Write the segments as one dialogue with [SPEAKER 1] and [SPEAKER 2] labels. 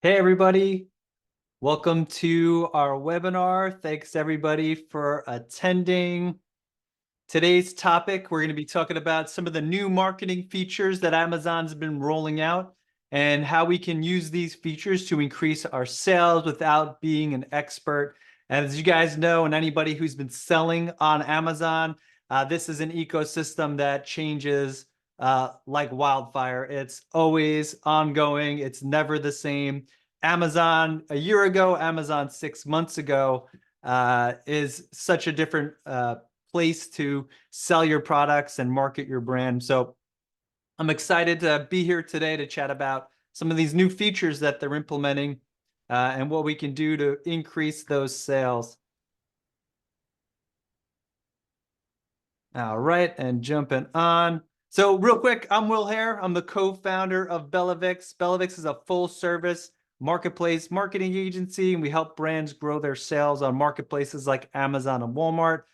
[SPEAKER 1] Hey everybody, welcome to our webinar. Thanks everybody for attending. Today's topic, we're going to be talking about some of the new marketing features that Amazon's been rolling out and how we can use these features to increase our sales without being an expert. And as you guys know, and anybody who's been selling on Amazon, this is an ecosystem that changes like wildfire. It's always ongoing. It's never the same. Amazon a year ago, Amazon 6 months ago is such a different place to sell your products and market your brand. So I'm excited to be here today to chat about some of these new features that they're implementing and what we can do to increase those sales. All right, and jumping on. So real quick, I'm Will Hare. I'm the co-founder of Bellavix. Bellavix is a full-service marketplace marketing agency, and we help brands grow their sales on marketplaces like Amazon and Walmart.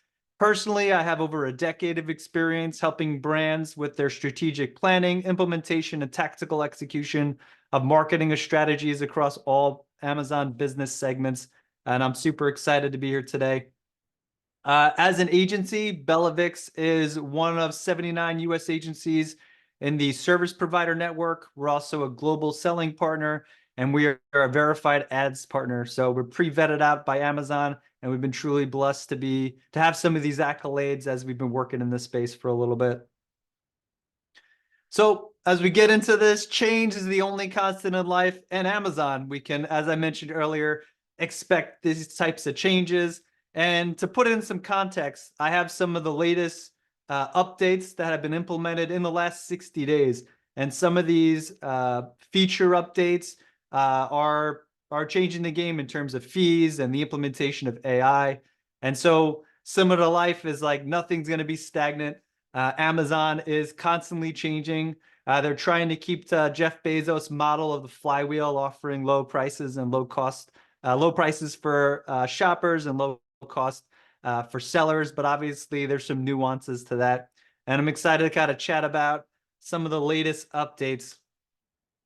[SPEAKER 1] Personally, I have over a decade of experience helping brands with their strategic planning, implementation, and tactical execution of marketing strategies across all Amazon business segments. And I'm super excited to be here today. As an agency, Bellavix is one of 79 US agencies in the service provider network. We're also a global selling partner, and we are a verified ads partner. So we're pre-vetted out by Amazon, and we've been truly blessed to have some of these accolades as we've been working in this space for a little bit. So as we get into this, change is the only constant in life, and Amazon, we can, as I mentioned earlier, expect these types of changes. And to put it in some context, I have some of the latest updates that have been implemented in the last 60 days. And some of these feature updates are changing the game in terms of fees and the implementation of AI. And so similar to life is like nothing's going to be stagnant. Amazon is constantly changing. They're trying to keep the Jeff Bezos model of the flywheel, offering low prices and low prices for shoppers and low cost for sellers. But obviously, there's some nuances to that. And I'm excited to kind of chat about some of the latest updates.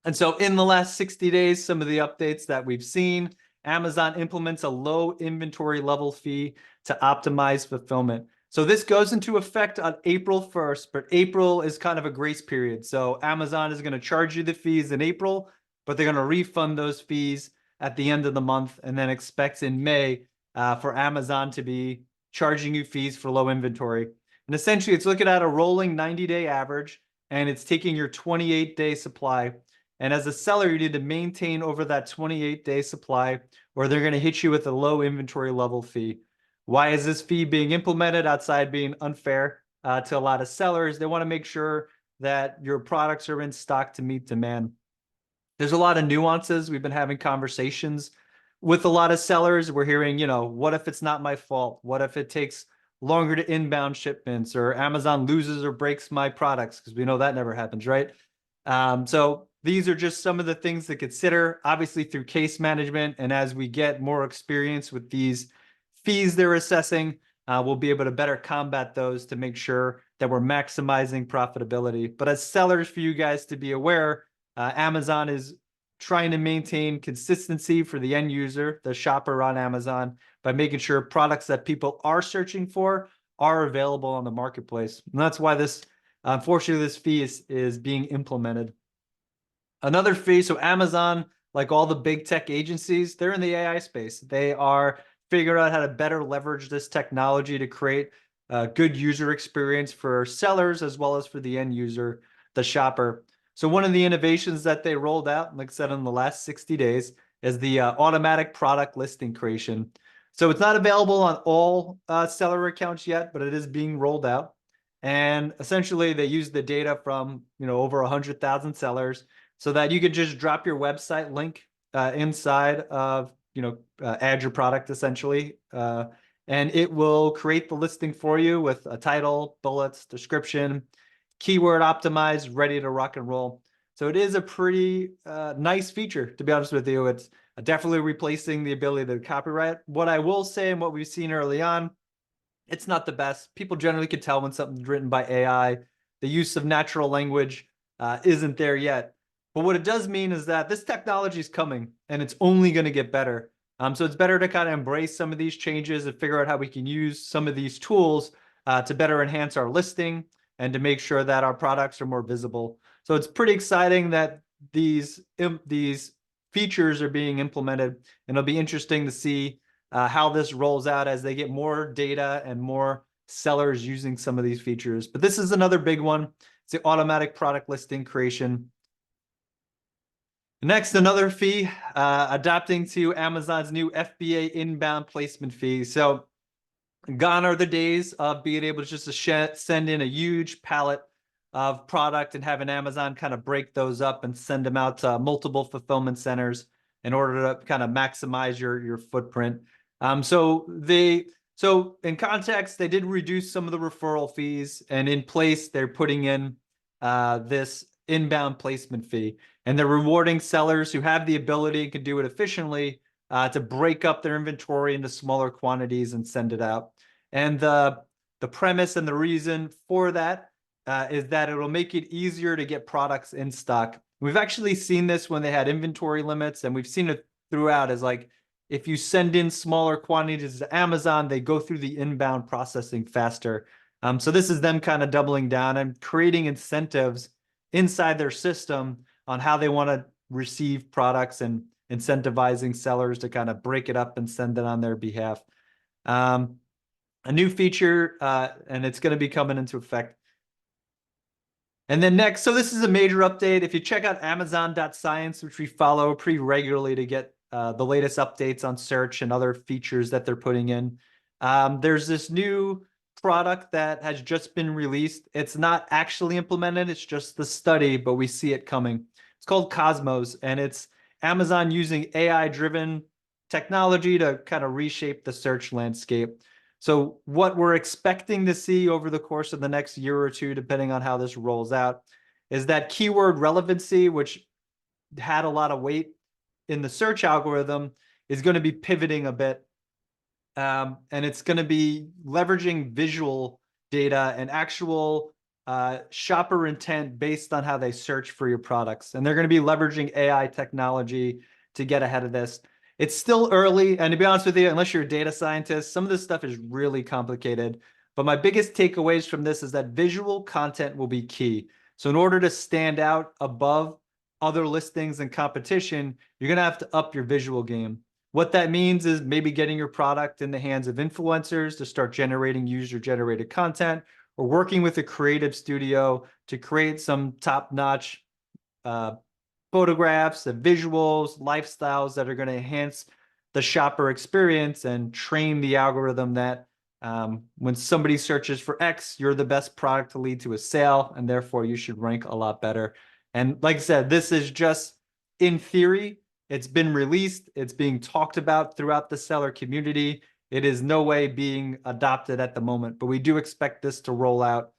[SPEAKER 1] And so in the last 60 days, some of the updates that we've seen, Amazon implements a low inventory level fee to optimize fulfillment. So this goes into effect on April 1st, but April is kind of a grace period. So Amazon is going to charge you the fees in April, but they're going to refund those fees at the end of the month, and then expect in May for Amazon to be charging you fees for low inventory. And essentially, it's looking at a rolling 90-day average, and it's taking your 28-day supply. And as a seller, you need to maintain over that 28-day supply, or they're going to hit you with a low inventory level fee. Why is this fee being implemented outside being unfair to a lot of sellers? They want to make sure that your products are in stock to meet demand. There's a lot of nuances. We've been having conversations with a lot of sellers. We're hearing, what if it's not my fault? What if it takes longer to inbound shipments, or Amazon loses or breaks my products? Because we know that never happens, right? So these are just some of the things to consider, obviously through case management. And as we get more experience with these fees they're assessing, we'll be able to better combat those to make sure that we're maximizing profitability. But as sellers, for you guys to be aware, Amazon is trying to maintain consistency for the end user, the shopper on Amazon, by making sure products that people are searching for are available on the marketplace. And that's why this, unfortunately, this fee is being implemented. Another fee, so Amazon, like all the big tech agencies, they're in the AI space. They are figuring out how to better leverage this technology to create a good user experience for sellers as well as for the end user, the shopper. So one of the innovations that they rolled out, like I said, in the last 60 days, is the automatic product listing creation. So it's not available on all seller accounts yet, but it is being rolled out. And essentially, they use the data from over 100,000 sellers, so that you could just drop your website link inside of add your product essentially, and it will create the listing for you with a title, bullets, description, keyword optimized, ready to rock and roll. So it is a pretty nice feature, to be honest with you. It's definitely replacing the ability to copyright. What I will say, and what we've seen early on, it's not the best. People generally can tell when something's written by AI. The use of natural language isn't there yet. But what it does mean is that this technology is coming and it's only going to get better. So it's better to kind of embrace some of these changes and figure out how we can use some of these tools to better enhance our listing and to make sure that our products are more visible. So it's pretty exciting that these features are being implemented, and it'll be interesting to see how this rolls out as they get more data and more sellers using some of these features. But this is another big one. It's the automatic product listing creation. Next, another fee, adapting to Amazon's new FBA inbound placement fee. So gone are the days of being able to just send in a huge pallet of product and having Amazon kind of break those up and send them out to multiple fulfillment centers in order to kind of maximize your footprint. So in context, they did reduce some of the referral fees, and in place, they're putting in this inbound placement fee. And they're rewarding sellers who have the ability and can do it efficiently to break up their inventory into smaller quantities and send it out. And the premise and the reason for that is that it'll make it easier to get products in stock. We've actually seen this when they had inventory limits, and we've seen it throughout as like, if you send in smaller quantities to Amazon, they go through the inbound processing faster. So this is them kind of doubling down and creating incentives inside their system on how they want to receive products and incentivizing sellers to kind of break it up and send it on their behalf. A new feature, and it's going to be coming into effect. And then next, so this is a major update. If you check out Amazon.science, which we follow pretty regularly to get the latest updates on search and other features that they're putting in, there's this new product that has just been released. It's not actually implemented, it's just the study, but we see it coming. It's called Cosmos, and it's Amazon using AI-driven technology to kind of reshape the search landscape. So what we're expecting to see over the course of the next year or two, depending on how this rolls out, is that keyword relevancy, which had a lot of weight in the search algorithm, is going to be pivoting a bit. And it's going to be leveraging visual data and actual shopper intent based on how they search for your products. And they're going to be leveraging AI technology to get ahead of this. It's still early, and to be honest with you, unless you're a data scientist, some of this stuff is really complicated. But my biggest takeaways from this is that visual content will be key. So in order to stand out above other listings and competition, you're going to have to up your visual game. What that means is maybe getting your product in the hands of influencers to start generating user-generated content, or working with a creative studio to create some top-notch photographs and visuals, lifestyles that are going to enhance the shopper experience and train the algorithm that when somebody searches for X, you're the best product to lead to a sale, and therefore you should rank a lot better. And like I said, this is just in theory. It's been released. It's being talked about throughout the seller community. It is no way being adopted at the moment, but we do expect this to roll out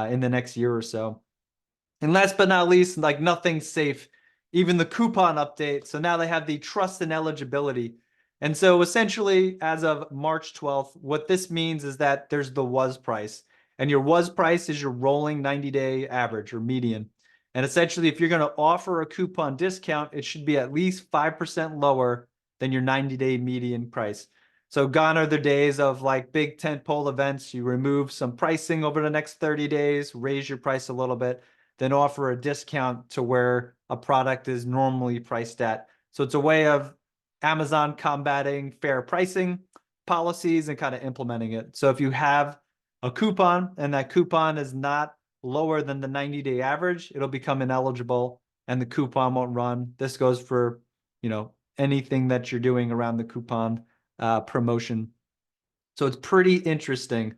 [SPEAKER 1] in the next year or so. And last but not least, like nothing's safe, even the coupon update. So now they have the trust and eligibility. And so essentially, as of March 12th, what this means is that there's the was price. And your was price is your rolling 90-day average or median. And essentially, if you're going to offer a coupon discount, it should be at least 5% lower than your 90-day median price. So gone are the days of like big tentpole events. You remove some pricing over the next 30 days, raise your price a little bit, then offer a discount to where a product is normally priced at. So it's a way of Amazon combating fair pricing policies and kind of implementing it. So if you have a coupon and that coupon is not lower than the 90-day average, it'll become ineligible and the coupon won't run. This goes for, anything that you're doing around the coupon promotion. So it's pretty interesting.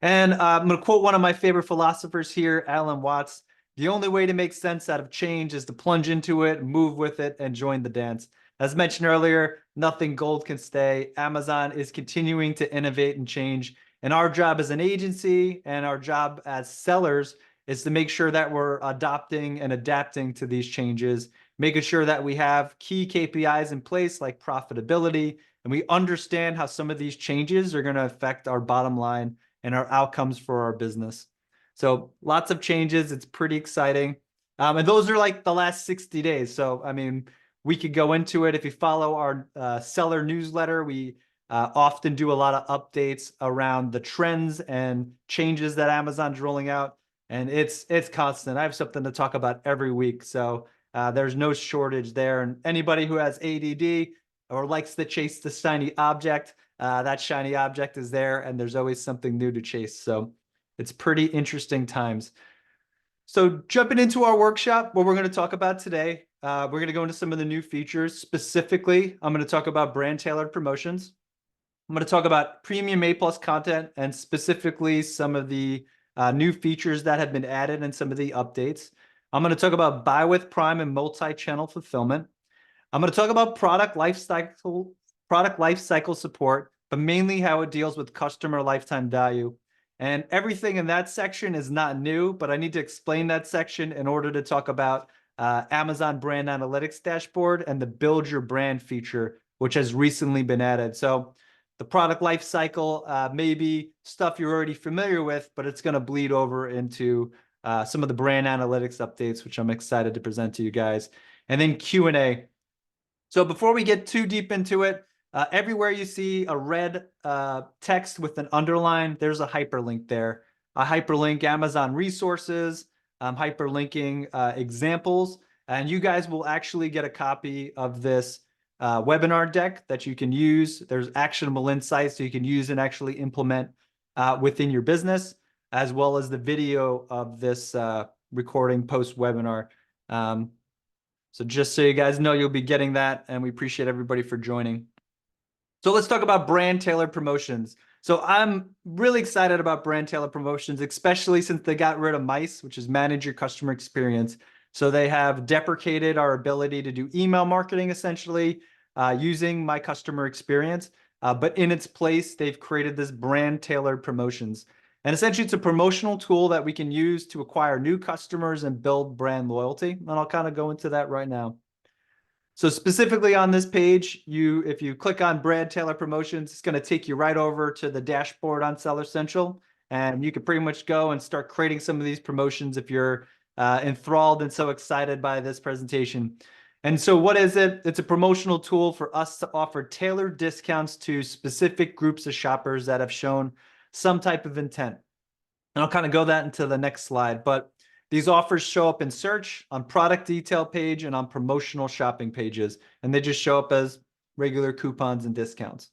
[SPEAKER 1] And I'm going to quote one of my favorite philosophers here, Alan Watts. The only way to make sense out of change is to plunge into it, move with it, and join the dance. As mentioned earlier, nothing gold can stay. Amazon is continuing to innovate and change. And our job as an agency and our job as sellers is to make sure that we're adopting and adapting to these changes, making sure that we have key KPIs in place like profitability, and we understand how some of these changes are going to affect our bottom line and our outcomes for our business. So lots of changes. It's pretty exciting. And those are like the last 60 days. So, I mean, we could go into it. If you follow our seller newsletter, we often do a lot of updates around the trends and changes that Amazon's rolling out. And it's constant. I have something to talk about every week. So there's no shortage there. And anybody who has ADD or likes to chase the shiny object, that shiny object is there, and there's always something new to chase. So it's pretty interesting times. So jumping into our workshop, what we're going to talk about today, we're going to go into some of the new features. Specifically, I'm going to talk about brand tailored promotions. I'm going to talk about premium A+ content and specifically some of the new features that have been added and some of the updates. I'm going to talk about buy with Prime and multi-channel fulfillment. I'm going to talk about product life cycle support, but mainly how it deals with customer lifetime value. And everything in that section is not new, but I need to explain that section in order to talk about Amazon Brand Analytics Dashboard and the Build Your Brand feature, which has recently been added. So the product life cycle may be stuff you're already familiar with, but it's going to bleed over into some of the brand analytics updates, which I'm excited to present to you guys. And then Q&A. So before we get too deep into it, everywhere you see a red text with an underline, there's a hyperlink there. I hyperlink Amazon resources, I'm hyperlinking examples, and you guys will actually get a copy of this webinar deck that you can use. There's actionable insights so you can use and actually implement within your business, as well as the video of this recording post-webinar. So just so you guys know, you'll be getting that, and we appreciate everybody for joining. So let's talk about brand tailored promotions. So I'm really excited about brand tailored promotions, especially since they got rid of MICE, which is manage your customer experience. So they have deprecated our ability to do email marketing, essentially, using my customer experience. But in its place, they've created this brand tailored promotions. And essentially, it's a promotional tool that we can use to acquire new customers and build brand loyalty. And I'll kind of go into that right now. So specifically on this page, if you click on brand tailored promotions, it's going to take you right over to the dashboard on Seller Central. And you can pretty much go and start creating some of these promotions if you're enthralled and so excited by this presentation. And so what is it? It's a promotional tool for us to offer tailored discounts to specific groups of shoppers that have shown some type of intent. And I'll kind of go that into the next slide, but these offers show up in search, on product detail page, and on promotional shopping pages, and they just show up as regular coupons and discounts.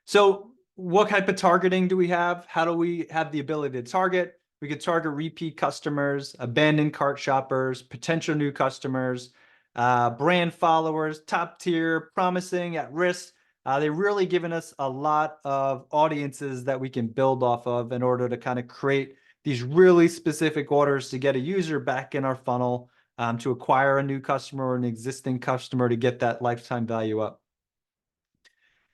[SPEAKER 1] So what type of targeting do we have? How do we have the ability to target? We could target repeat customers, abandoned cart shoppers, potential new customers, brand followers, top tier, promising, at risk. They've really given us a lot of audiences that we can build off of in order to kind of create these really specific orders to get a user back in our funnel, to acquire a new customer or an existing customer to get that lifetime value up.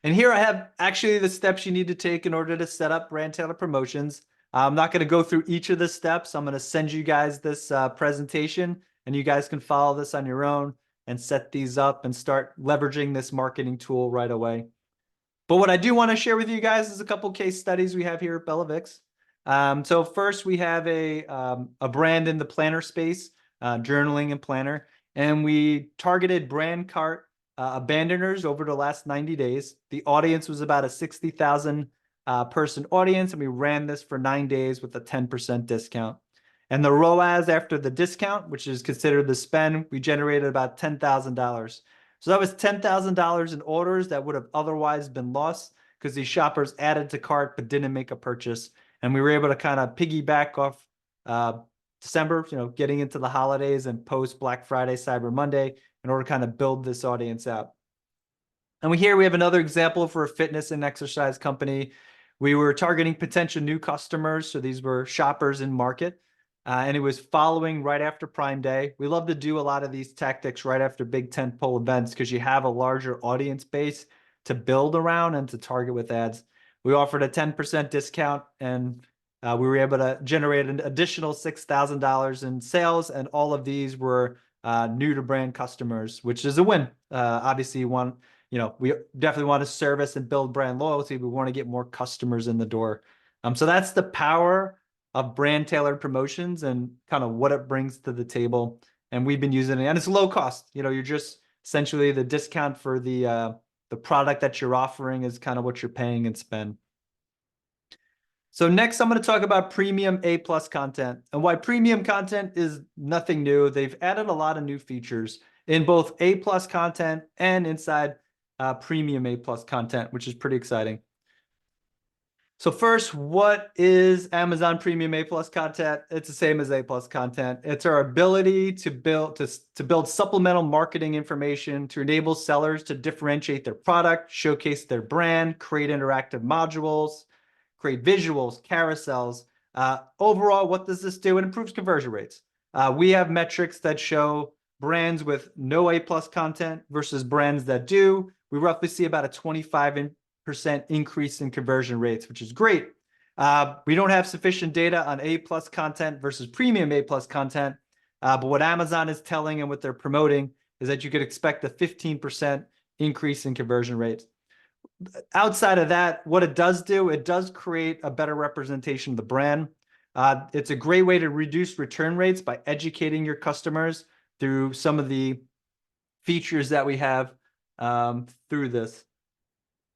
[SPEAKER 1] And here I have actually the steps you need to take in order to set up brand tailored promotions. I'm not going to go through each of the steps. I'm going to send you guys this presentation, and you guys can follow this on your own and set these up and start leveraging this marketing tool right away. But what I do want to share with you guys is a couple case studies we have here at Bellavix. So first we have a brand in the planner space, journaling and planner, and we targeted brand cart abandoners over the last 90 days. The audience was about a 60,000 person audience, and we ran this for 9 days with a 10% discount. And the ROAS after the discount, which is considered the spend, we generated about $10,000. So that was $10,000 in orders that would have otherwise been lost because these shoppers added to cart but didn't make a purchase. And we were able to kind of piggyback off December, getting into the holidays and post Black Friday, Cyber Monday, in order to kind of build this audience out. And here we have another example for a fitness and exercise company. We were targeting potential new customers. So these were shoppers in market. And it was following right after Prime Day. We love to do a lot of these tactics right after big tentpole events because you have a larger audience base to build around and to target with ads. We offered a 10% discount, and we were able to generate an additional $6,000 in sales. And all of these were new to brand customers, which is a win. Obviously, we definitely want to service and build brand loyalty. We want to get more customers in the door. So that's the power of brand tailored promotions and kind of what it brings to the table. And we've been using it, and it's low cost. You're just essentially the discount for the product that you're offering is kind of what you're paying and spend. So next, I'm going to talk about premium A+ content and why premium content is nothing new. They've added a lot of new features in both A+ content and inside premium A+ content, which is pretty exciting. So first, what is Amazon Premium A+ content? It's the same as A+ content. It's our ability to build supplemental marketing information to enable sellers to differentiate their product, showcase their brand, create interactive modules, create visuals, carousels. Overall, what does this do? It improves conversion rates. We have metrics that show brands with no A+ content versus brands that do. We roughly see about a 25% increase in conversion rates, which is great. We don't have sufficient data on A+ content versus premium A+ content, but what Amazon is telling and what they're promoting is that you could expect a 15% increase in conversion rates. Outside of that, what it does do, it does create a better representation of the brand. It's a great way to reduce return rates by educating your customers through some of the features that we have through this.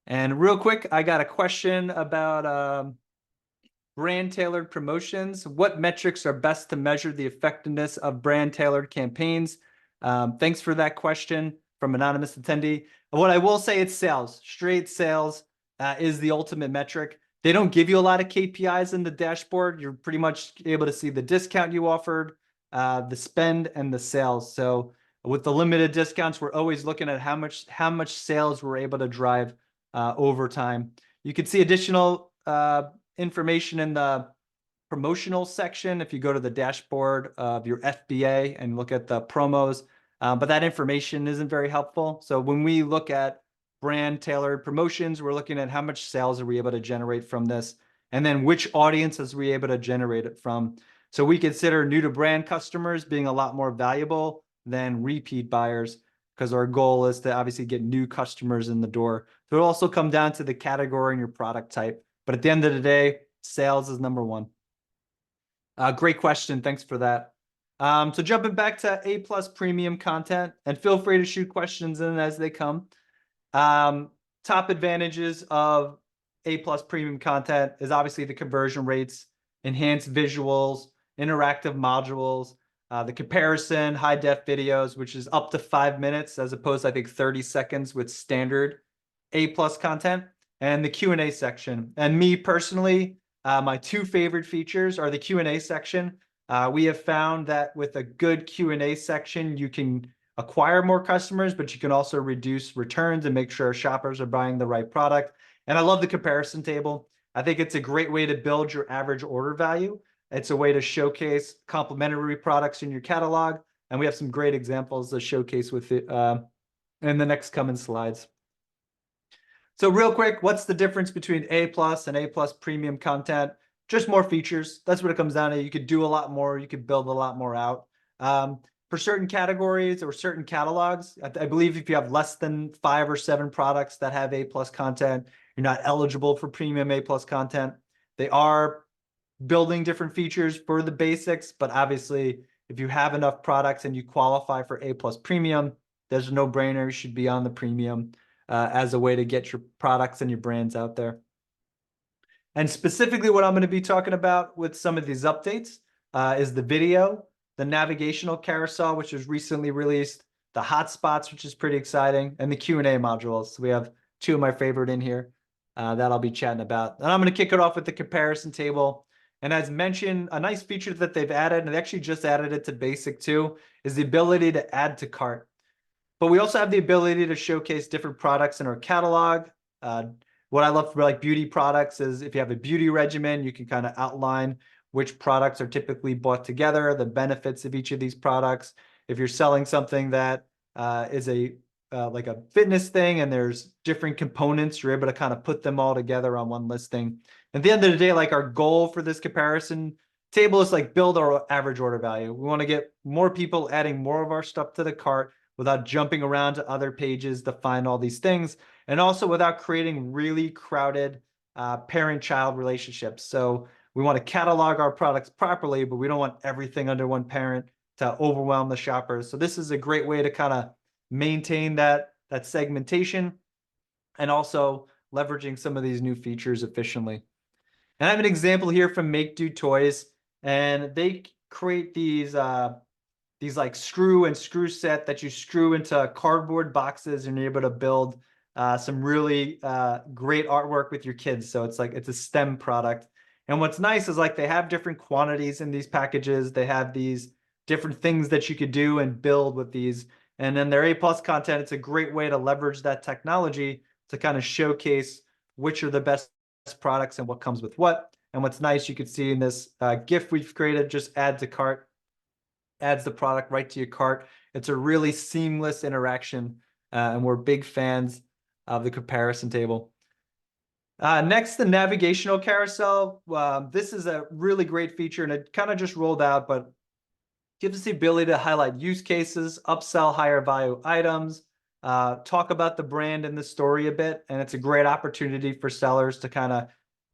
[SPEAKER 1] And real quick, I got a question about brand tailored promotions. What metrics are best to measure the effectiveness of brand tailored campaigns? Thanks for that question from anonymous attendee. What I will say, it's sales. Straight sales is the ultimate metric. They don't give you a lot of KPIs in the dashboard. You're pretty much able to see the discount you offered, the spend, and the sales. So with the limited discounts, we're always looking at how much sales we're able to drive over time. You can see additional information in the promotional section if you go to the dashboard of your FBA and look at the promos. But that information isn't very helpful. So when we look at brand tailored promotions, we're looking at how much sales are we able to generate from this, and then which audiences are we able to generate it from. So we consider new to brand customers being a lot more valuable than repeat buyers, because our goal is to obviously get new customers in the door. So it'll also come down to the category and your product type. But at the end of the day, sales is number one. Great question. Thanks for that. So jumping back to A+ premium content, and feel free to shoot questions in as they come. Top advantages of A+ premium content is obviously the conversion rates, enhanced visuals, interactive modules, the comparison, high-def videos, which is up to 5 minutes as opposed to, I think, 30 seconds with standard A+ content, and the Q&A section. And me personally, my two favorite features are the Q&A section. We have found that with a good Q&A section, you can acquire more customers, but you can also reduce returns and make sure shoppers are buying the right product. And I love the comparison table. I think it's a great way to build your average order value. It's a way to showcase complementary products in your catalog. And we have some great examples to showcase with it in the next coming slides. So real quick, what's the difference between A+ and A+ premium content? Just more features. That's what it comes down to. You could do a lot more. You could build a lot more out. For certain categories or certain catalogs, I believe if you have less than 5 or 7 products that have A+ content, you're not eligible for premium A+ content. They are building different features for the basics, but obviously, if you have enough products and you qualify for A+ premium, there's a no-brainer. You should be on the premium as a way to get your products and your brands out there. And specifically what I'm going to be talking about with some of these updates is the video, the navigational carousel, which was recently released, the hotspots, which is pretty exciting, and the Q&A modules. So we have 2 of my favorite in here that I'll be chatting about. And I'm going to kick it off with the comparison table. And as mentioned, a nice feature that they've added, and they actually just added it to Basic too, is the ability to add to cart. But we also have the ability to showcase different products in our catalog. What I love for like beauty products is if you have a beauty regimen, you can kind of outline which products are typically bought together, the benefits of each of these products. If you're selling something that is like a fitness thing and there's different components, you're able to kind of put them all together on one listing. At the end of the day, like our goal for this comparison table is like build our average order value. We want to get more people adding more of our stuff to the cart without jumping around to other pages to find all these things, and also without creating really crowded parent-child relationships. So We want to catalog our products properly, but we don't want everything under one parent to overwhelm the shoppers. So this is a great way to kind of maintain that segmentation and also leveraging some of these new features efficiently. And I have an example here from Make Do Toys, and they create these like screw set that you screw into cardboard boxes, and you're able to build some really great artwork with your kids. So it's a STEM product. And what's nice is like they have different quantities in these packages. They have these different things that you could do and build with these. And then their A+ content, it's a great way to leverage that technology to kind of showcase which are the best products and what comes with what. And what's nice, you can see in this GIF we've created, just add to cart, adds the product right to your cart. It's a really seamless interaction, and we're big fans of the comparison table. Next, the navigational carousel. This is a really great feature, and it kind of just rolled out, but gives us the ability to highlight use cases, upsell higher value items, talk about the brand and the story a bit. And it's a great opportunity for sellers to kind of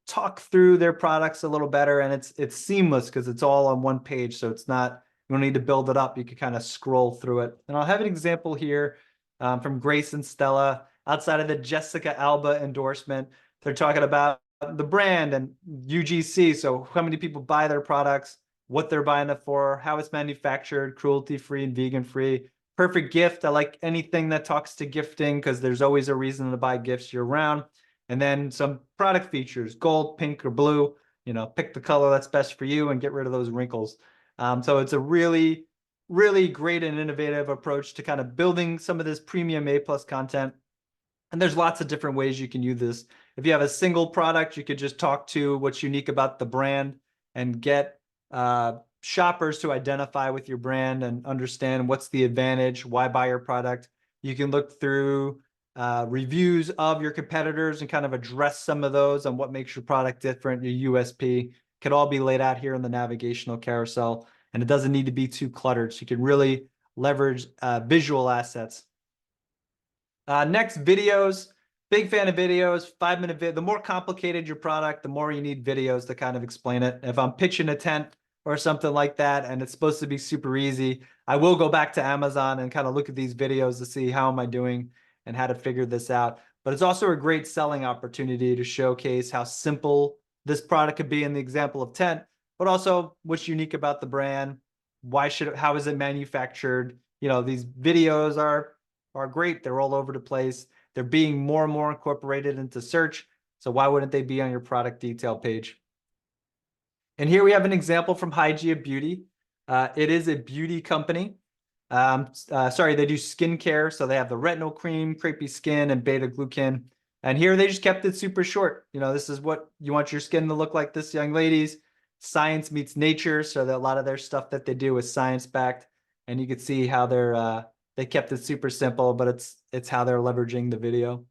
[SPEAKER 1] talk through their products a little better. And it's seamless because it's all on one page. So it's not, you don't need to build it up. You can kind of scroll through it. And I'll have an example here from Grace and Stella outside of the Jessica Alba endorsement. They're talking about the brand and UGC. So how many people buy their products, what they're buying it for, how it's manufactured, cruelty-free and vegan-free. Perfect gift. I like anything that talks to gifting because there's always a reason to buy gifts year-round. And then some product features, gold, pink, or blue. Pick the color that's best for you and get rid of those wrinkles. So it's a really, really great and innovative approach to kind of building some of this premium A+ content. And there's lots of different ways you can use this. If you have a single product, you could just talk to what's unique about the brand and get shoppers to identify with your brand and understand what's the advantage, why buy your product. You can look through reviews of your competitors and kind of address some of those on what makes your product different, your USP. Could all be laid out here in the navigational carousel, and it doesn't need to be too cluttered. So you can really leverage visual assets. Next, videos. Big fan of videos. 5-minute video. The more complicated your product, the more you need videos to kind of explain it. If I'm pitching a tent or something like that, and it's supposed to be super easy, I will go back to Amazon and kind of look at these videos to see how am I doing and how to figure this out. But it's also a great selling opportunity to showcase how simple this product could be in the example of tent, but also what's unique about the brand. How is it manufactured? These videos are great. They're all over the place. They're being more and more incorporated into search. So why wouldn't they be on your product detail page? And here we have an example from Hygia Beauty. It is a beauty company. Sorry, they do skincare. So they have the retinol cream, crepey skin, and beta glucan. And here they just kept it super short. This is what you want your skin to look like, this, young ladies. Science meets nature. So that a lot of their stuff that they do is science-backed. And you can see how they kept it super simple, but it's how they're leveraging the video.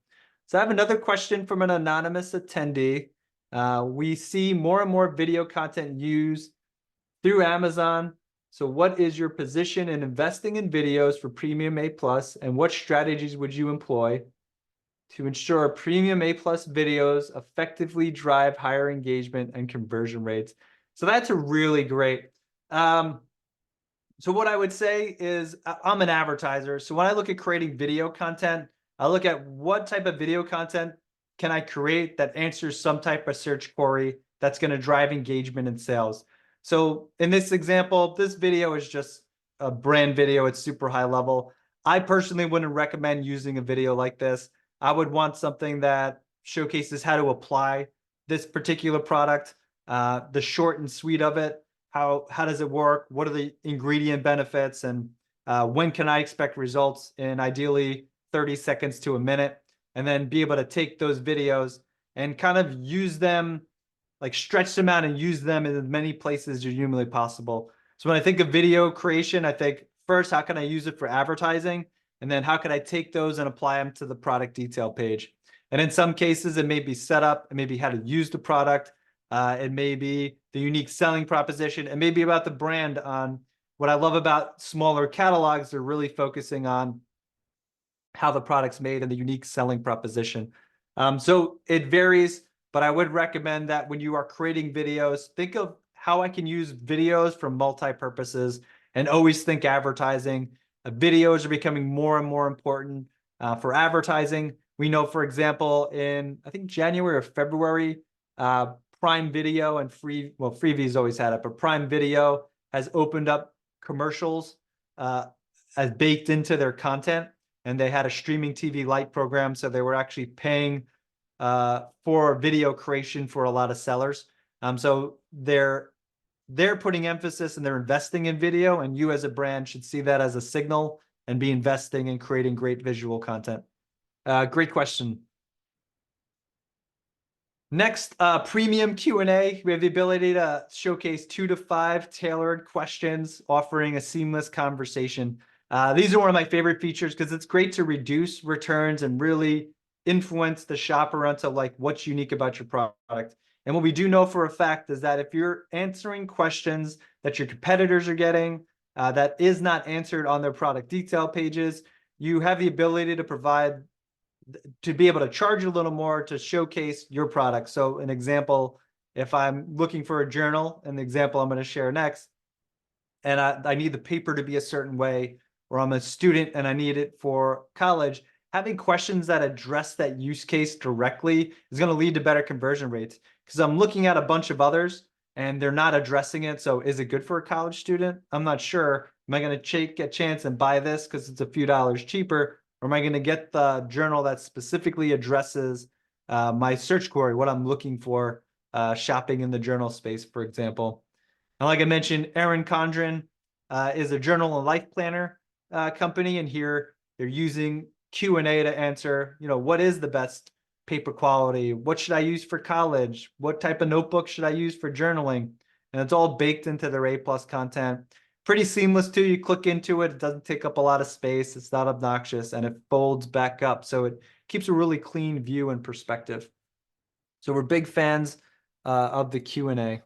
[SPEAKER 1] So I have another question from an anonymous attendee. We see more and more video content used through Amazon. So what is your position in investing in videos for premium A+, and what strategies would you employ to ensure premium A+ videos effectively drive higher engagement and conversion rates? So that's a really great. So what I would say is I'm an advertiser. So when I look at creating video content, I look at what type of video content can I create that answers some type of search query that's going to drive engagement and sales. So in this example, this video is just a brand video. It's super high level. I personally wouldn't recommend using a video like this. I would want something that showcases how to apply this particular product, the short and sweet of it. How does it work? What are the ingredient benefits? And when can I expect results in ideally 30 seconds to a minute? And then be able to take those videos and kind of use them, like stretch them out and use them in as many places as humanly possible. So when I think of video creation, I think first, how can I use it for advertising? And then how can I take those and apply them to the product detail page? And in some cases, it may be setup, it may be how to use the product. It may be the unique selling proposition. It may be about the brand. On what I love about smaller catalogs, they're really focusing on how the product's made and the unique selling proposition. So it varies. but I would recommend that when you are creating videos, think of how I can use videos for multi-purposes, and always think advertising. Videos are becoming more and more important for advertising. We know, for example, in I think January or February, Prime Video and Freeview's always had it, but Prime Video has opened up commercials as baked into their content, and they had a streaming TV Lite program, so they were actually paying for video creation for a lot of sellers. So they're putting emphasis and they're investing in video, and you as a brand should see that as a signal and be investing in creating great visual content. Great question. Next, premium Q&A. We have the ability to showcase 2 to 5 tailored questions, offering a seamless conversation. These are one of my favorite features because it's great to reduce returns and really influence the shopper onto like what's unique about your product. And what we do know for a fact is that if you're answering questions that your competitors are getting, that is not answered on their product detail pages, you have the ability to to be able to charge a little more to showcase your product. So an example, if I'm looking for a journal, and the example I'm going to share next, and I need the paper to be a certain way, or I'm a student and I need it for college, having questions that address that use case directly is going to lead to better conversion rates. Because I'm looking at a bunch of others and they're not addressing it. So is it good for a college student? I'm not sure. Am I going to take a chance and buy this because it's a few dollars cheaper? Or am I going to get the journal that specifically addresses my search query, what I'm looking for, shopping in the journal space, for example? And like I mentioned, Erin Condren is a journal and life planner company, and here they're using Q&A to answer, what is the best paper quality? What should I use for college? What type of notebook should I use for journaling? And it's all baked into their A+ content. Pretty seamless too. You click into it, it doesn't take up a lot of space, it's not obnoxious, and it folds back up. So it keeps a really clean view and perspective. So we're big fans of the Q&A.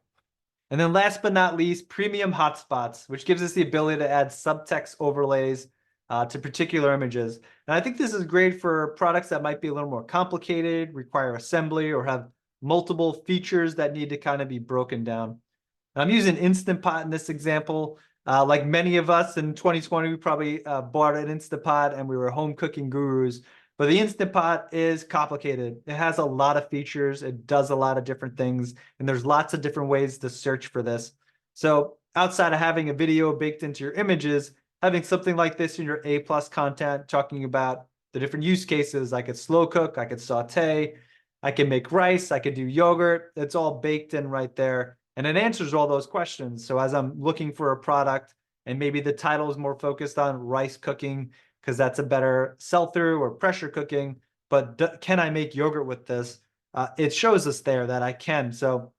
[SPEAKER 1] And then last but not least, premium hotspots, which gives us the ability to add subtext overlays to particular images. And I think this is great for products that might be a little more complicated, require assembly, or have multiple features that need to kind of be broken down. And I'm using Instant Pot in this example. Like many of us in 2020, we probably bought an Instant Pot and we were home cooking gurus. But the Instant Pot is complicated. It has a lot of features. It does a lot of different things. And there's lots of different ways to search for this. So outside of having a video baked into your images, having something like this in your A+ content, talking about the different use cases, I could slow cook, I could saute, I can make rice, I could do yogurt. It's all baked in right there. And it answers all those questions. So as I'm looking for a product, and maybe the title is more focused on rice cooking, because that's a better sell-through, or pressure cooking, but can I make yogurt with this? It shows us there that I can. So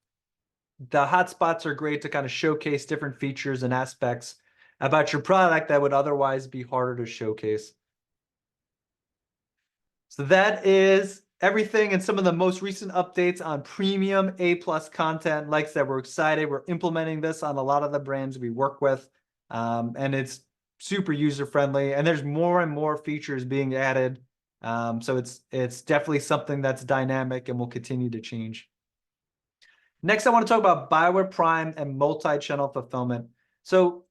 [SPEAKER 1] the hotspots are great to kind of showcase different features and aspects about your product that would otherwise be harder to showcase. So that is everything and some of the most recent updates on premium A+ content. Like I said, we're excited. We're implementing this on a lot of the brands we work with, and it's super user-friendly, and there's more and more features being added. So it's definitely something that's dynamic and will continue to change. Next, I want to talk about Buyer Prime and multi-channel fulfillment. So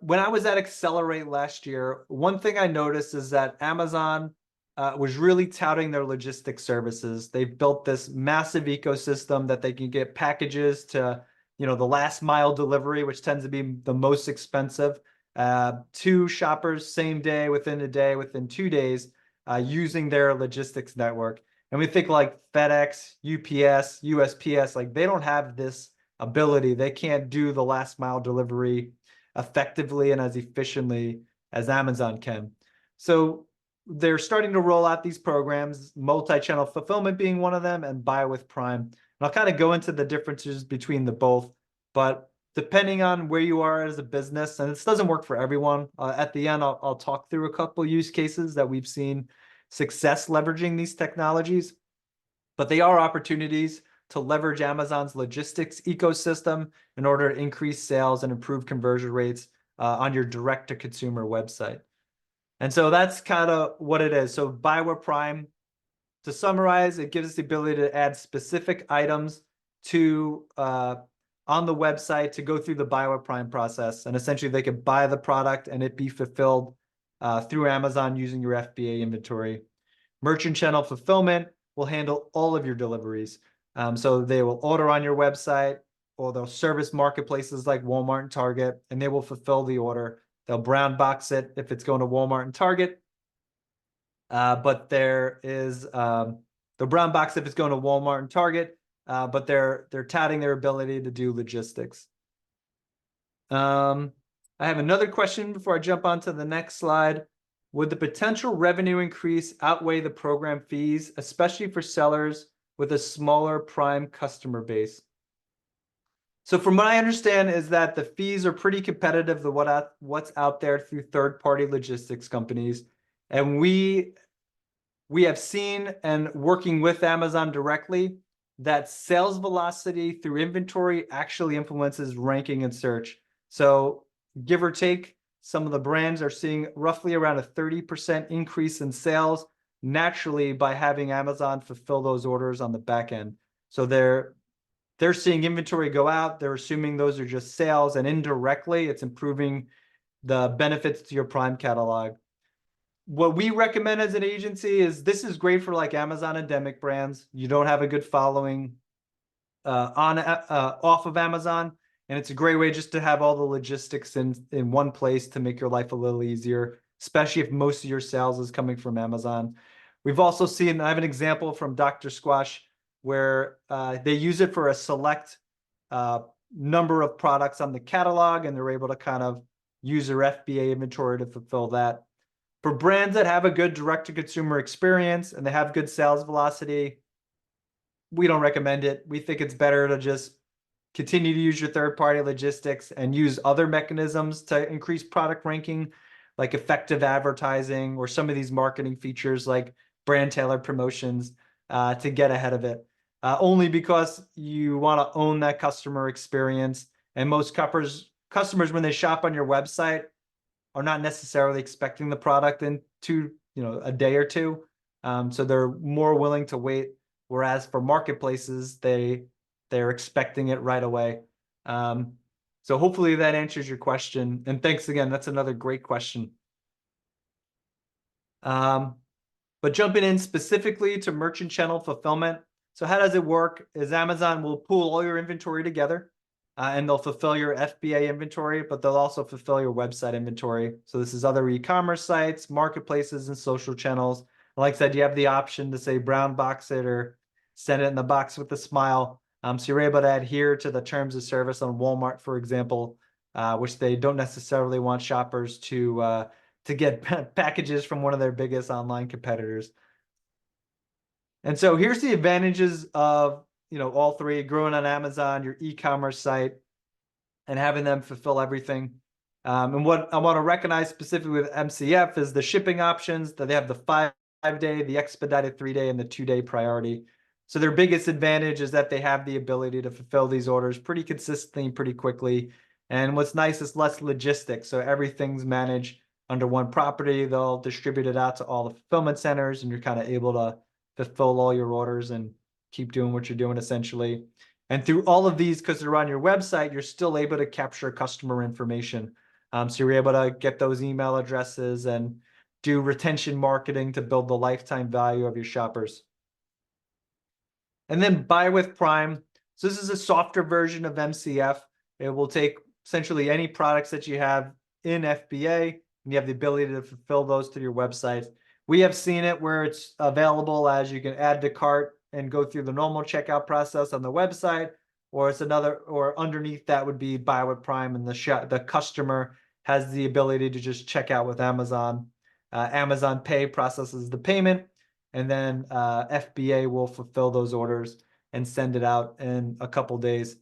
[SPEAKER 1] when I was at Accelerate last year, one thing I noticed is that Amazon was really touting their logistics services. They've built this massive ecosystem that they can get packages to, the last mile delivery, which tends to be the most expensive, to shoppers same day, within 2 days, using their logistics network. And we think like FedEx, UPS, USPS, like they don't have this ability. They can't do the last mile delivery effectively and as efficiently as Amazon can. So they're starting to roll out these programs, multi-channel fulfillment being one of them, and Buy with Prime. And I'll kind of go into the differences between the both, but depending on where you are as a business, and this doesn't work for everyone, at the end, I'll talk through a couple use cases that we've seen success leveraging these technologies, but they are opportunities to leverage Amazon's logistics ecosystem in order to increase sales and improve conversion rates on your direct-to-consumer website. And so that's kind of what it is. So Buy with Prime to summarize, it gives us the ability to add specific items to on the website to go through the buy with Prime process. And essentially they could buy the product and it be fulfilled through Amazon using your FBA inventory. Merchant channel fulfillment will handle all of your deliveries. So they will order on your website, or they'll service marketplaces like Walmart and Target, and they will fulfill the order. They'll brown box it if it's going to Walmart and Target. But there is the brown box if it's going to Walmart and Target, but they're touting their ability to do logistics. I have another question before I jump on to the next slide. Would the potential revenue increase outweigh the program fees, especially for sellers with a smaller Prime customer base? So from what I understand is that the fees are pretty competitive to what's out there through third-party logistics companies. And we have seen, and working with Amazon directly, that sales velocity through inventory actually influences ranking and search. So give or take, some of the brands are seeing roughly around a 30% increase in sales naturally by having Amazon fulfill those orders on the back end. So they're seeing inventory go out, they're assuming those are just sales, and indirectly it's improving the benefits to your Prime catalog. What we recommend as an agency is this is great for like Amazon endemic brands. You don't have a good following off of Amazon, and it's a great way just to have all the logistics in one place to make your life a little easier, especially if most of your sales is coming from Amazon. We've also seen, I have an example from Dr. Squash where they use it for a select number of products on the catalog, and they're able to kind of use their FBA inventory to fulfill that. For brands that have a good direct-to-consumer experience and they have good sales velocity, we don't recommend it. We think it's better to just continue to use your third-party logistics and use other mechanisms to increase product ranking, like effective advertising or some of these marketing features like brand-tailored promotions to get ahead of it. Only because you want to own that customer experience. And most customers, when they shop on your website, are not necessarily expecting the product in a day or two. So they're more willing to wait. Whereas for marketplaces, they're expecting it right away. So hopefully that answers your question. And thanks again. That's another great question. But jumping in specifically to merchant channel fulfillment. So how does it work? Is Amazon will pool all your inventory together. And they'll fulfill your FBA inventory, but they'll also fulfill your website inventory. So this is other e-commerce sites, marketplaces, and social channels. Like I said, you have the option to say brown box it or send it in the box with a smile. So you're able to adhere to the terms of service on Walmart, for example, which they don't necessarily want shoppers to get packages from one of their biggest online competitors. And so here's the advantages of all three: growing on Amazon, your e-commerce site, and having them fulfill everything. And what I want to recognize specifically with MCF is the shipping options, that they have the 5-day, the expedited 3-day, and the 2-day priority. So their biggest advantage is that they have the ability to fulfill these orders pretty consistently, pretty quickly. And what's nice is less logistics. So everything's managed under one property. They'll distribute it out to all the fulfillment centers, and you're kind of able to fulfill all your orders and keep doing what you're doing essentially. And through all of these, because they're on your website, you're still able to capture customer information. So you're able to get those email addresses and do retention marketing to build the lifetime value of your shoppers. And then buy with Prime. So this is a softer version of MCF. It will take essentially any products that you have in FBA, and you have the ability to fulfill those through your website. We have seen it where it's available as you can add to cart and go through the normal checkout process on the website, or it's or underneath that would be buy with Prime, and the customer has the ability to just check out with Amazon. Amazon Pay processes the payment, and then FBA will fulfill those orders and send it out in a couple days.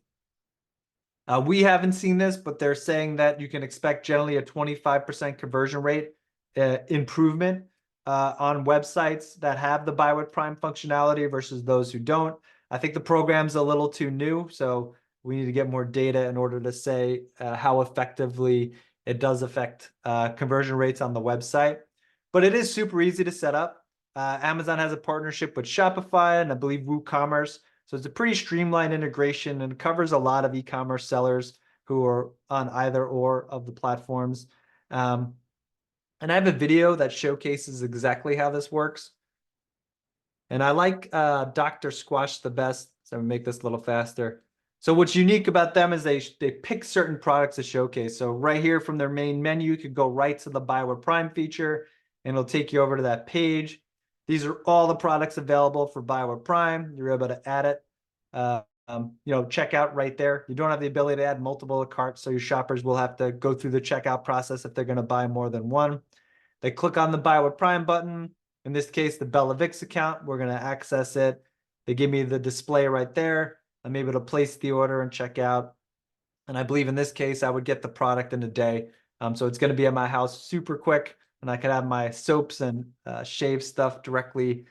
[SPEAKER 1] We haven't seen this, but they're saying that you can expect generally a 25% conversion rate improvement on websites that have the buy with Prime functionality versus those who don't. I think the program's a little too new, so we need to get more data in order to say how effectively it does affect conversion rates on the website. But it is super easy to set up. Amazon has a partnership with Shopify and I believe WooCommerce. So it's a pretty streamlined integration and covers a lot of e-commerce sellers who are on either or of the platforms. And I have a video that showcases exactly how this works. And I like Dr. Squash the best. So I'm gonna make this a little faster. So what's unique about them is they pick certain products to showcase. So right here from their main menu, you could go right to the Buy with Prime feature and it'll take you over to that page. These are all the products available for Buy with Prime. You're able to add it. Checkout right there. You don't have the ability to add multiple carts, so your shoppers will have to go through the checkout process if they're going to buy more than one. They click on the Buy with Prime button. In this case, the Bellavix account, we're going to access it. They give me the display right there. I'm able to place the order and check out. And I believe in this case, I would get the product in a day. So it's going to be at my house super quick, and I can have my soaps and shave stuff directly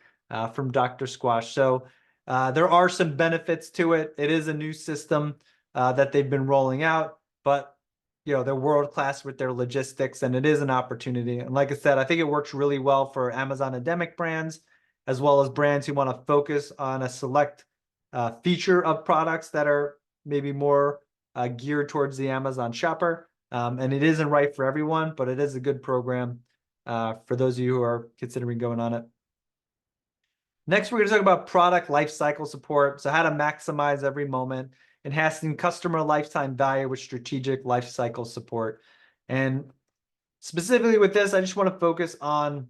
[SPEAKER 1] from Dr. Squash. So there are some benefits to it. It is a new system that they've been rolling out, but they're world class with their logistics, and it is an opportunity. And like I said, I think it works really well for Amazon endemic brands, as well as brands who want to focus on a select feature of products that are maybe more geared towards the Amazon shopper. And it isn't right for everyone, but it is a good program for those of you who are considering going on it. Next, we're going to talk about product lifecycle support. So how to maximize every moment, enhancing customer lifetime value with strategic lifecycle support. And specifically with this, I just want to focus on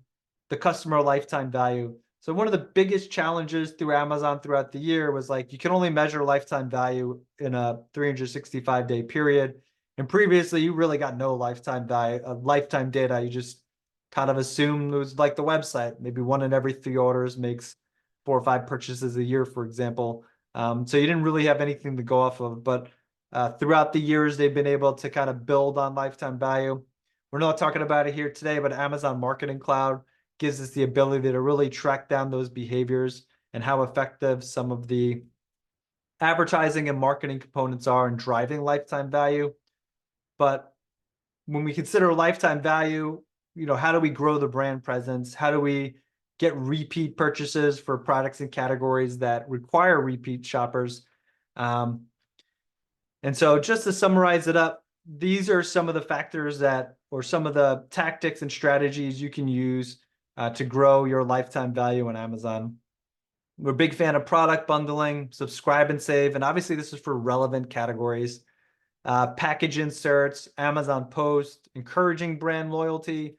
[SPEAKER 1] the customer lifetime value. So one of the biggest challenges through Amazon throughout the year was you can only measure lifetime value in a 365-day period. And previously, you really got no lifetime value, lifetime data. You just kind of assumed it was like the website. Maybe 1 in every 3 orders makes 4 or 5 purchases a year, for example. So you didn't really have anything to go off of. But throughout the years, they've been able to kind of build on lifetime value. We're not talking about it here today, but Amazon Marketing Cloud gives us the ability to really track down those behaviors and how effective some of the advertising and marketing components are in driving lifetime value. But when we consider lifetime value, how do we grow the brand presence? How do we get repeat purchases for products and categories that require repeat shoppers? And so just to summarize it up, these are some of the factors or some of the tactics and strategies you can use to grow your lifetime value on Amazon. We're a big fan of product bundling, subscribe and save, and obviously this is for relevant categories. Package inserts, Amazon Post, encouraging brand loyalty,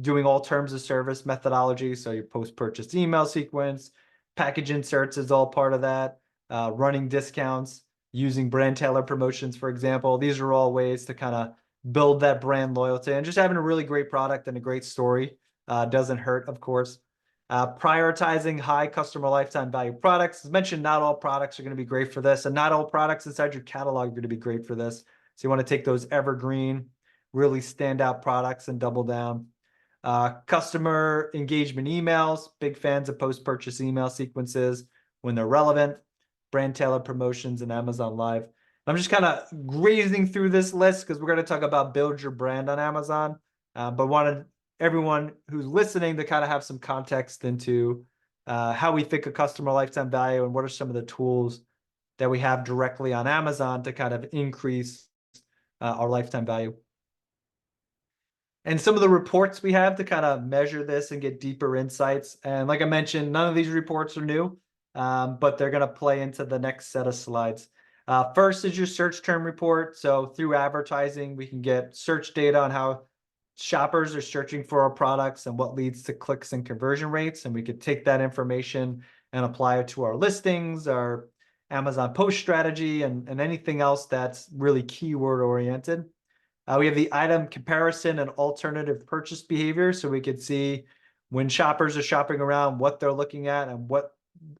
[SPEAKER 1] doing all terms of service methodology, so your post-purchase email sequence, package inserts is all part of that, running discounts, using brand tailor promotions, for example. These are all ways to kind of build that brand loyalty, and just having a really great product and a great story doesn't hurt, of course. Prioritizing high customer lifetime value products. As mentioned, not all products are going to be great for this, and not all products inside your catalog are going to be great for this. So you want to take those evergreen, really standout products and double down. Customer engagement emails, big fans of post-purchase email sequences when they're relevant. Brand tailored promotions and Amazon Live. I'm just kind of grazing through this list because we're going to talk about build your brand on Amazon, but wanted everyone who's listening to kind of have some context into how we think of customer lifetime value and what are some of the tools that we have directly on Amazon to kind of increase our lifetime value. And some of the reports we have to kind of measure this and get deeper insights. And like I mentioned, none of these reports are new, but they're going to play into the next set of slides. First is your search term report. So through advertising, we can get search data on how shoppers are searching for our products and what leads to clicks and conversion rates. And we could take that information and apply it to our listings, our Amazon post strategy, and anything else that's really keyword oriented. We have the item comparison and alternative purchase behavior. So we could see when shoppers are shopping around, what they're looking at and what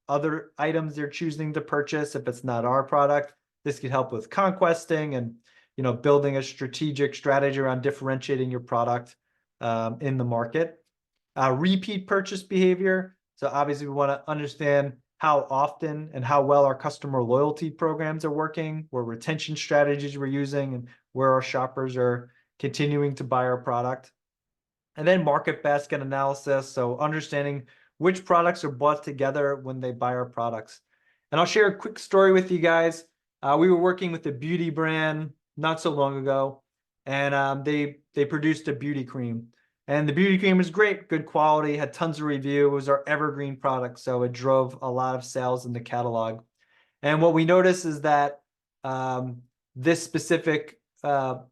[SPEAKER 1] other items they're choosing to purchase if it's not our product. This could help with conquesting and building a strategic strategy around differentiating your product in the market. Repeat purchase behavior. So obviously we want to understand how often and how well our customer loyalty programs are working, what retention strategies we're using, and where our shoppers are continuing to buy our product. And then market basket analysis, so understanding which products are bought together when they buy our products. And I'll share a quick story with you guys. We were working with a beauty brand not so long ago, and they produced a beauty cream. And the beauty cream was great, good quality, had tons of review. It was our evergreen product, so it drove a lot of sales in the catalog. And what we noticed is that this specific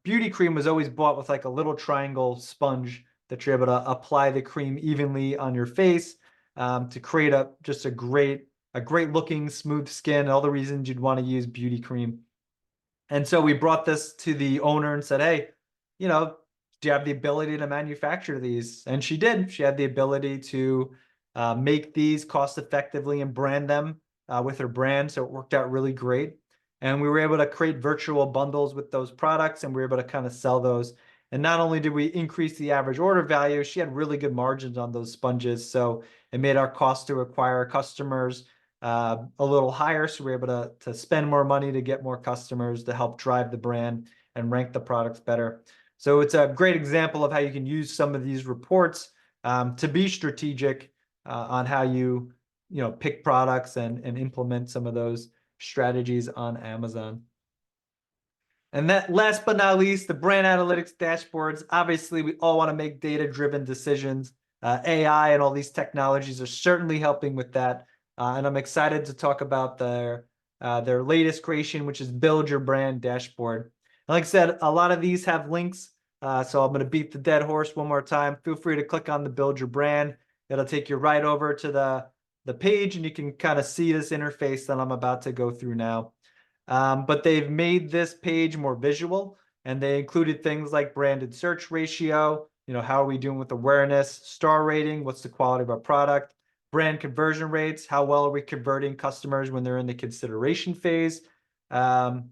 [SPEAKER 1] beauty cream was always bought with like a little triangle sponge that you're able to apply the cream evenly on your face to create just a great looking smooth skin, all the reasons you'd want to use beauty cream. And so we brought this to the owner and said, hey, do you have the ability to manufacture these? And she did. She had the ability to make these cost effectively and brand them with her brand. So it worked out really great. And we were able to create virtual bundles with those products, and we were able to kind of sell those. And not only did we increase the average order value, she had really good margins on those sponges. So it made our cost to acquire customers a little higher. So we're able to spend more money to get more customers to help drive the brand and rank the products better. So it's a great example of how you can use some of these reports to be strategic on how you pick products and implement some of those strategies on Amazon. And that last but not least, the brand analytics dashboards. Obviously, we all want to make data-driven decisions. AI and all these technologies are certainly helping with that. And I'm excited to talk about their latest creation, which is Build Your Brand Dashboard. And like I said, a lot of these have links. So I'm going to beat the dead horse one more time. Feel free to click on the Build Your Brand. It'll take you right over to the page, and you can kind of see this interface that I'm about to go through now. But they've made this page more visual, and they included things like branded search ratio, how are we doing with awareness, star rating, what's the quality of our product, brand conversion rates, how well are we converting customers when they're in the consideration phase, and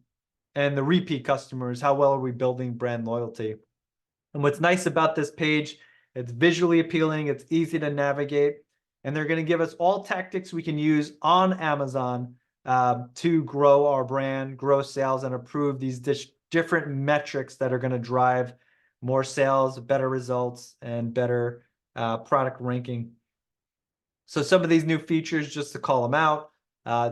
[SPEAKER 1] the repeat customers, how well are we building brand loyalty. And what's nice about this page, it's visually appealing, it's easy to navigate, and they're going to give us all tactics we can use on Amazon to grow our brand, grow sales, and improve these different metrics that are going to drive more sales, better results, and better product ranking. So some of these new features, just to call them out,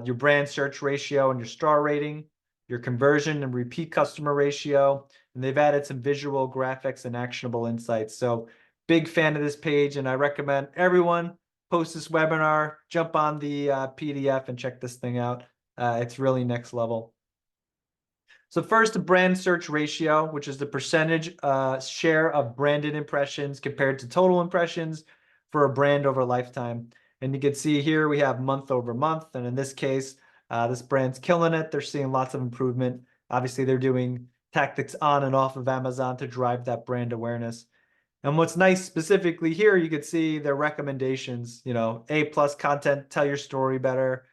[SPEAKER 1] your brand search ratio and your star rating, your conversion and repeat customer ratio, and they've added some visual graphics and actionable insights. So big fan of this page, and I recommend everyone post this webinar, jump on the PDF and check this thing out. It's really next level. So first, the brand search ratio, which is the percentage share of branded impressions compared to total impressions for a brand over lifetime. And you can see here we have month over month. And in this case, this brand's killing it. They're seeing lots of improvement. Obviously, they're doing tactics on and off of Amazon to drive that brand awareness. And what's nice specifically here, you could see their recommendations, A+ content, tell your story better,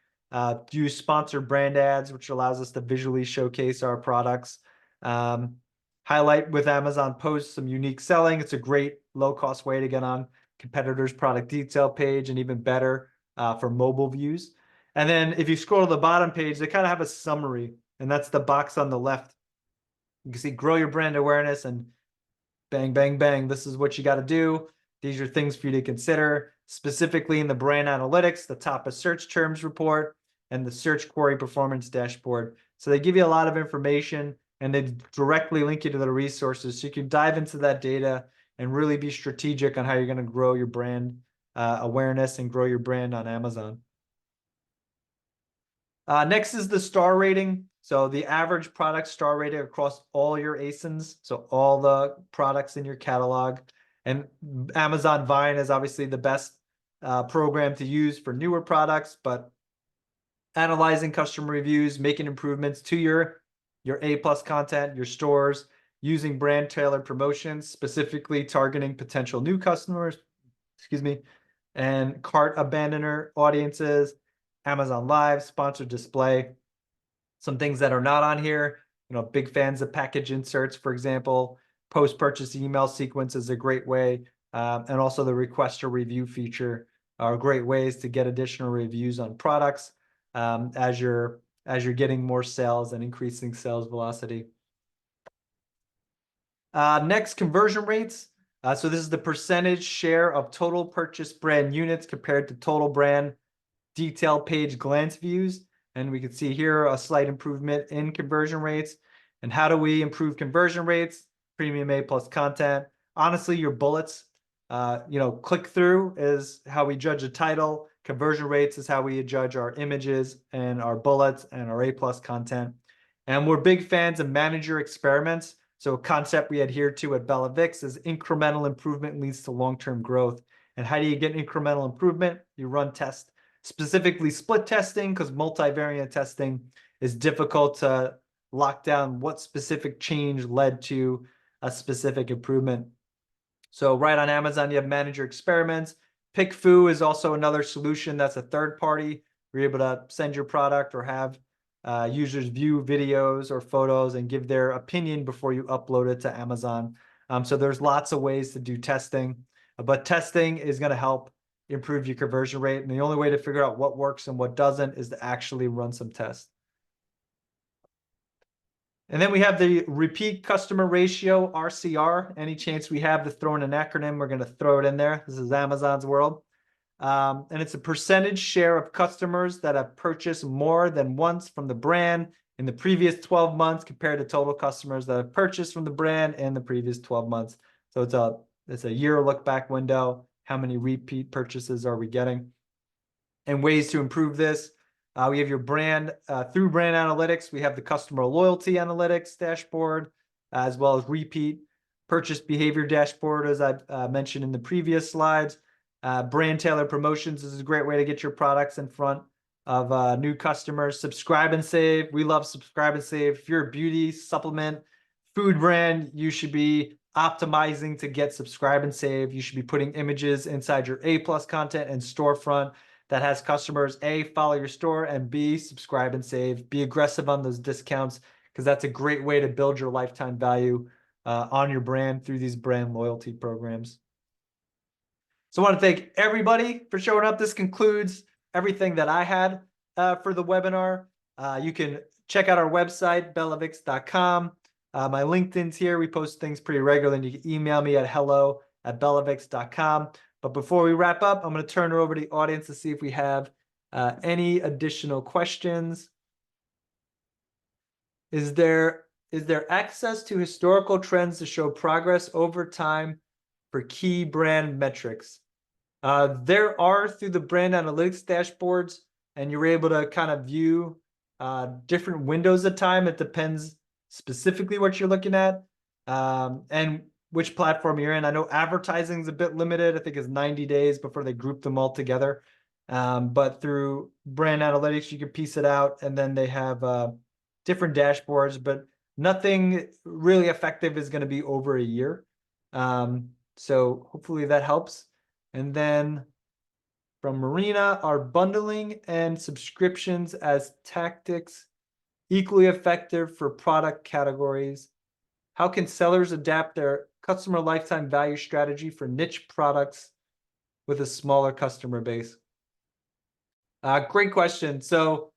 [SPEAKER 1] use sponsored brand ads, which allows us to visually showcase our products, highlight with Amazon posts some unique selling. It's a great low-cost way to get on competitors' product detail page, and even better for mobile views. And then if you scroll to the bottom page, they kind of have a summary, and that's the box on the left. You can see grow your brand awareness and bang, bang, bang. This is what you got to do. These are things for you to consider, specifically in the brand analytics, the top of search terms report, and the search query performance dashboard. So they give you a lot of information, and they directly link you to the resources. So you can dive into that data and really be strategic on how you're going to grow your brand awareness and grow your brand on Amazon. Next is the star rating. So the average product star rating across all your ASINs, so all the products in your catalog. And Amazon Vine is obviously the best program to use for newer products, but analyzing customer reviews, making improvements to your A+ content, your stores, using brand tailored promotions, specifically targeting potential new customers, and cart abandoner audiences, Amazon Live, sponsored display. Some things that are not on here, big fans of package inserts, for example. Post-purchase email sequence is a great way. And also the request a review feature are great ways to get additional reviews on products as you're getting more sales and increasing sales velocity. Next, conversion rates. So this is the percentage share of total purchase brand units compared to total brand detail page glance views. And we can see here a slight improvement in conversion rates. And how do we improve conversion rates? Premium A plus content. Honestly, your bullets, click through is how we judge a title. Conversion rates is how we judge our images and our bullets and our A plus content. And we're big fans of manager experiments. So a concept we adhere to at Bellavix is incremental improvement leads to long-term growth. And how do you get incremental improvement? You run tests, specifically split testing, because multivariate testing is difficult to lock down what specific change led to a specific improvement. So right on Amazon, you have manager experiments. PickFu is also another solution that's a third party. You're able to send your product or have users view videos or photos and give their opinion before you upload it to Amazon. So there's lots of ways to do testing, but testing is going to help improve your conversion rate. And the only way to figure out what works and what doesn't is to actually run some tests. And then we have the repeat customer ratio, RCR. Any chance we have to throw in an acronym, we're going to throw it in there. This is Amazon's world. And it's a percentage share of customers that have purchased more than once from the brand in the previous 12 months compared to total customers that have purchased from the brand in the previous 12 months. So it's a year look back window. How many repeat purchases are we getting? And ways to improve this. We have your brand, through brand analytics, we have the customer loyalty analytics dashboard, as well as repeat purchase behavior dashboard, as I mentioned in the previous slides. Brand tailored promotions is a great way to get your products in front of new customers. Subscribe and save. We love subscribe and save. If you're a beauty, supplement, food brand, you should be optimizing to get subscribe and save. You should be putting images inside your A+ content and storefront that has customers, A, follow your store, and B, subscribe and save. Be aggressive on those discounts, because that's a great way to build your lifetime value on your brand through these brand loyalty programs. So I want to thank everybody for showing up. This concludes everything that I had for the webinar. You can check out our website, bellavix.com. My LinkedIn's here. We post things pretty regularly, and you can email me at hello@bellavix.com. But before we wrap up, I'm going to turn it over to the audience to see if we have any additional questions. Is there access to historical trends to show progress over time for key brand metrics? There are, through the brand analytics dashboards, and you're able to kind of view different windows of time. It depends specifically what you're looking at and which platform you're in. I know advertising is a bit limited. I think it's 90 days before they group them all together. But through brand analytics, you can piece it out, and then they have different dashboards, but nothing really effective is going to be over a year. So hopefully that helps. And then from Marina, are bundling and subscriptions as tactics equally effective for product categories? How can sellers adapt their customer lifetime value strategy for niche products with a smaller customer base? Great question. So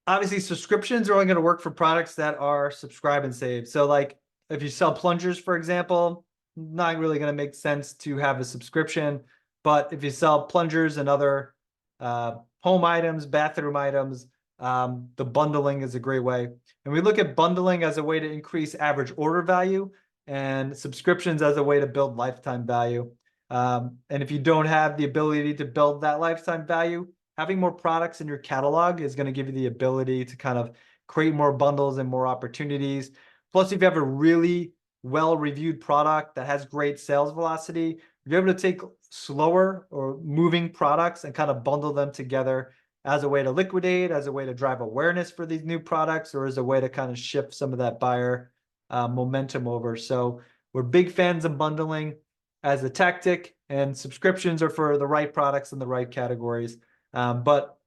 [SPEAKER 1] obviously subscriptions are only going to work for products that are subscribe and save. So like if you sell plungers, for example, not really going to make sense to have a subscription. But if you sell plungers and other home items, bathroom items, the bundling is a great way. And we look at bundling as a way to increase average order value, and subscriptions as a way to build lifetime value. And if you don't have the ability to build that lifetime value, having more products in your catalog is going to give you the ability to kind of create more bundles and more opportunities. Plus, if you have a really well-reviewed product that has great sales velocity, you're able to take slower or moving products and kind of bundle them together as a way to liquidate, as a way to drive awareness for these new products, or as a way to kind of shift some of that buyer momentum over. So we're big fans of bundling as a tactic, and subscriptions are for the right products in the right categories. But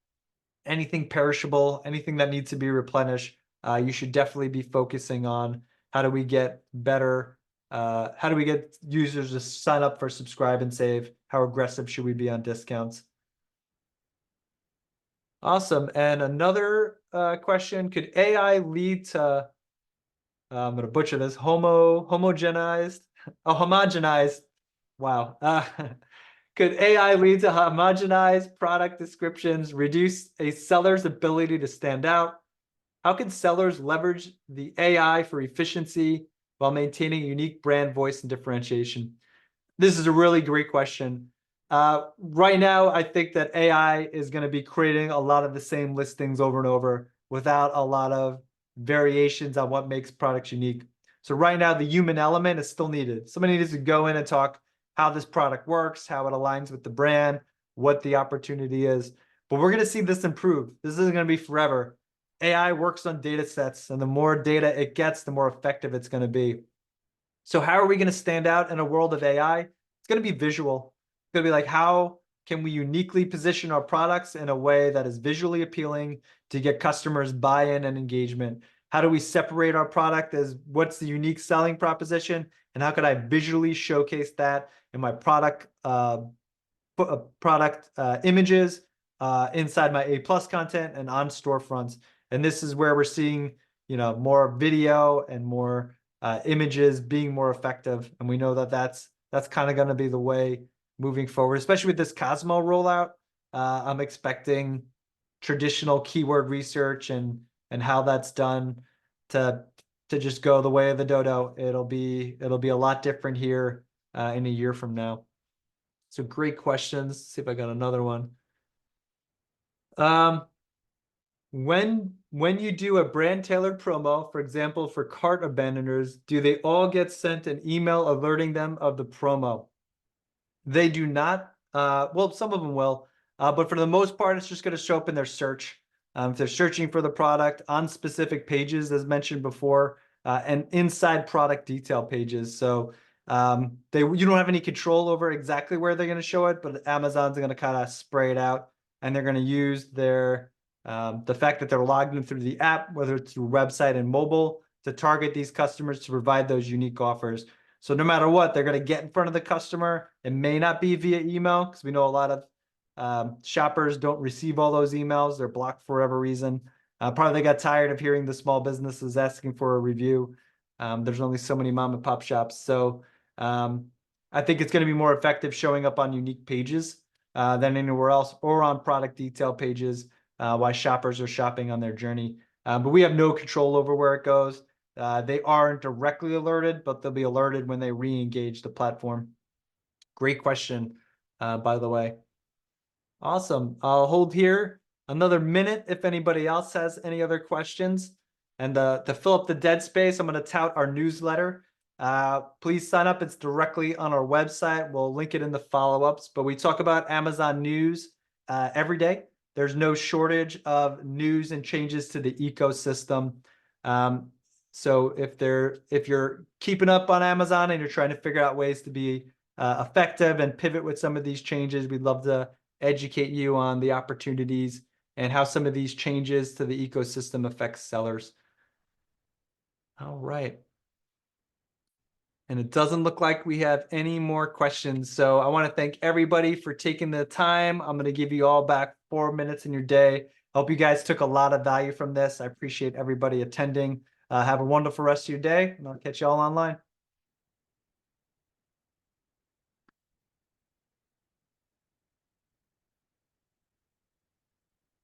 [SPEAKER 1] anything perishable, anything that needs to be replenished, you should definitely be focusing on how do we get better, how do we get users to sign up for subscribe and save? How aggressive should we be on discounts? Awesome. And another question, could AI lead to, I'm going to butcher this, homogenized Wow. Could AI lead to homogenized product descriptions, reduce a seller's ability to stand out? How can sellers leverage the AI for efficiency while maintaining a unique brand voice and differentiation? This is a really great question. Right now, I think that AI is going to be creating a lot of the same listings over and over without a lot of variations on what makes products unique. So right now, the human element is still needed. Somebody needs to go in and talk how this product works, how it aligns with the brand, what the opportunity is. But we're going to see this improve. This isn't going to be forever. AI works on data sets, and the more data it gets, the more effective it's going to be. So how are we going to stand out in a world of AI? It's going to be visual. It's going to be like, how can we uniquely position our products in a way that is visually appealing to get customers buy-in and engagement? How do we separate our product as what's the unique selling proposition? And how could I visually showcase that in my product images, inside my A+ content and on storefronts? And this is where we're seeing, more video and more images being more effective. And we know that that's kind of going to be the way moving forward, especially with this Cosmo rollout. I'm expecting traditional keyword research and how that's done to just go the way of the dodo. It'll be a lot different here in a year from now. So great questions. Let's see if I got another one. When you do a brand tailored promo, for example, for cart abandoners, do they all get sent an email alerting them of the promo? They do not. Well, some of them will, but for the most part, it's just going to show up in their search. If they're searching for the product on specific pages, as mentioned before, and inside product detail pages. So you don't have any control over exactly where they're going to show it, but Amazon's going to kind of spray it out, and they're going to use the fact that they're logged in through the app, whether it's through website and mobile, to target these customers to provide those unique offers. So no matter what, they're going to get in front of the customer. It may not be via email, because we know a lot of shoppers don't receive all those emails. They're blocked for whatever reason. Probably they got tired of hearing the small businesses asking for a review. There's only so many mom and pop shops. So I think it's going to be more effective showing up on unique pages than anywhere else, or on product detail pages while shoppers are shopping on their journey. But we have no control over where it goes. They aren't directly alerted, but they'll be alerted when they re-engage the platform. Great question, by the way. Awesome. I'll hold here another minute if anybody else has any other questions. And to fill up the dead space, I'm going to tout our newsletter. Please sign up. It's directly on our website. We'll link it in the follow-ups. But we talk about Amazon news every day. There's no shortage of news and changes to the ecosystem. So if you're keeping up on Amazon and you're trying to figure out ways to be effective and pivot with some of these changes, we'd love to educate you on the opportunities and how some of these changes to the ecosystem affects sellers. All right. And it doesn't look like we have any more questions. So I want to thank everybody for taking the time. I'm going to give you all back 4 minutes in your day. I hope you guys took a lot of value from this. I appreciate everybody attending. Have a wonderful rest of your day, and I'll catch you all online.